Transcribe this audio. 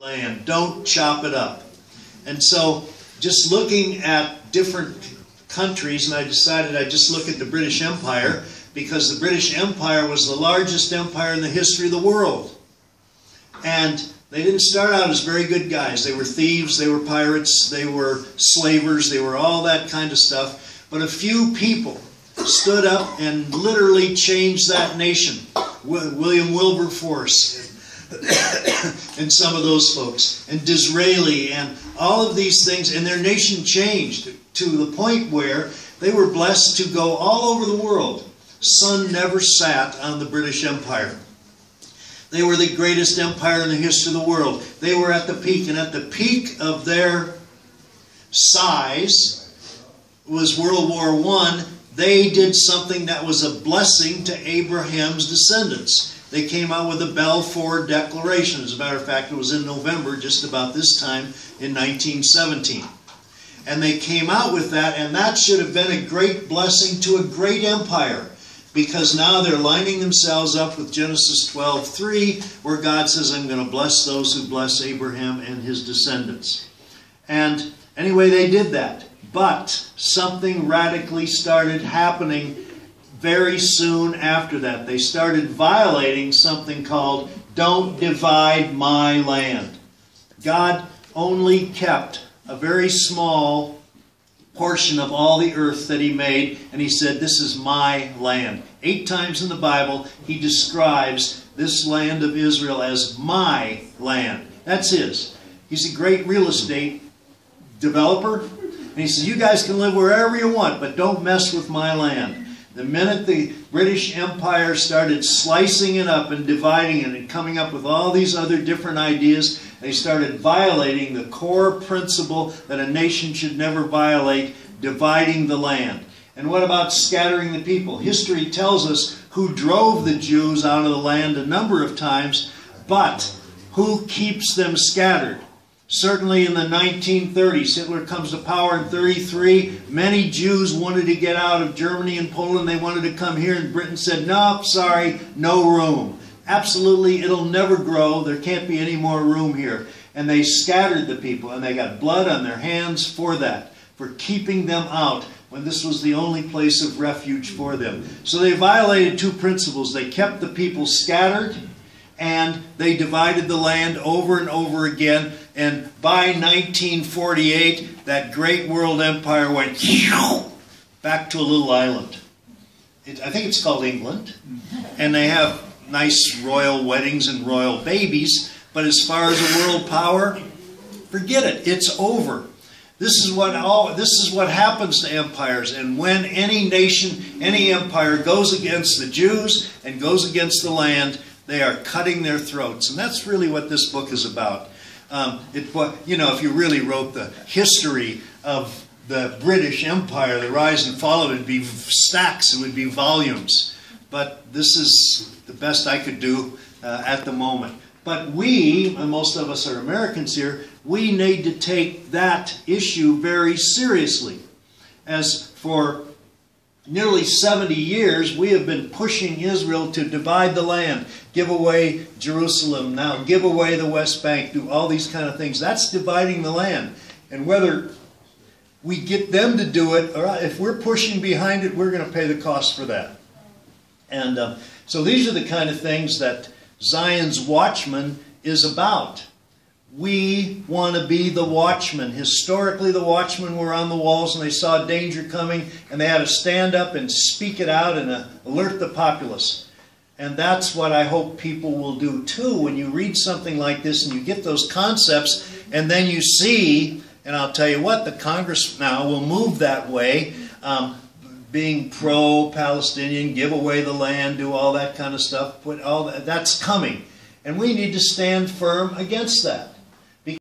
land. Don't chop it up. And so just looking at different countries, and I decided I'd just look at the British Empire, because the British Empire was the largest empire in the history of the world. And they didn't start out as very good guys. They were thieves, they were pirates, they were slavers, they were all that kind of stuff. But a few people stood up and literally changed that nation. William Wilberforce and some of those folks, and Disraeli, and all of these things, and their nation changed to the point where they were blessed to go all over the world. Sun never sat on the British Empire. They were the greatest empire in the history of the world. They were at the peak, and at the peak of their size was World War I. They did something that was a blessing to Abraham's descendants. They came out with the Balfour Declaration. As a matter of fact, it was in November, just about this time in 1917. And they came out with that, and that should have been a great blessing to a great empire, because now they're lining themselves up with Genesis 12:3, where God says, I'm going to bless those who bless Abraham and his descendants. And anyway, they did that. But something radically started happening very soon after that. They started violating something called "Don't divide my land." God only kept a very small portion of all the earth that he made, and he said, this is my land. 8 times in the Bible, he describes this land of Israel as my land. That's his. He's a great real estate developer, and he says, you guys can live wherever you want, but don't mess with my land. The minute the British Empire started slicing it up and dividing it and coming up with all these other different ideas, they started violating the core principle that a nation should never violate, dividing the land. And what about scattering the people? History tells us who drove the Jews out of the land a number of times, but who keeps them scattered? Certainly in the 1930s, Hitler comes to power in 1933. Many Jews wanted to get out of Germany and Poland. They wanted to come here, and Britain said, nope, sorry, no room. Absolutely, it'll never grow. There can't be any more room here. And they scattered the people, and they got blood on their hands for that, for keeping them out when this was the only place of refuge for them. So they violated 2 principles. They kept the people scattered, and they divided the land over and over again. And by 1948, that great world empire went back to a little island. I think it's called England. And they have nice royal weddings and royal babies. But as far as a world power, forget it. It's over. This is what happens to empires. And when any nation, any empire goes against the Jews and goes against the land, they are cutting their throats. And that's really what this book is about. You know, if you really wrote the history of the British Empire, the rise and fall, it would be stacks, it would be volumes. But this is the best I could do at the moment. But we, and most of us are Americans here, we need to take that issue very seriously. As for nearly 70 years, we have been pushing Israel to divide the land, give away Jerusalem, now give away the West Bank, do all these kind of things. That's dividing the land. And whether we get them to do it, or if we're pushing behind it, we're going to pay the cost for that. And so these are the kind of things that Zion's Watchman is about. We want to be the watchmen. Historically, the watchmen were on the walls and they saw danger coming, and they had to stand up and speak it out and alert the populace. And that's what I hope people will do too when you read something like this and you get those concepts, and then you see, and I'll tell you what, the Congress now will move that way, being pro-Palestinian, give away the land, do all that kind of stuff, put all that, that's coming. And we need to stand firm against that.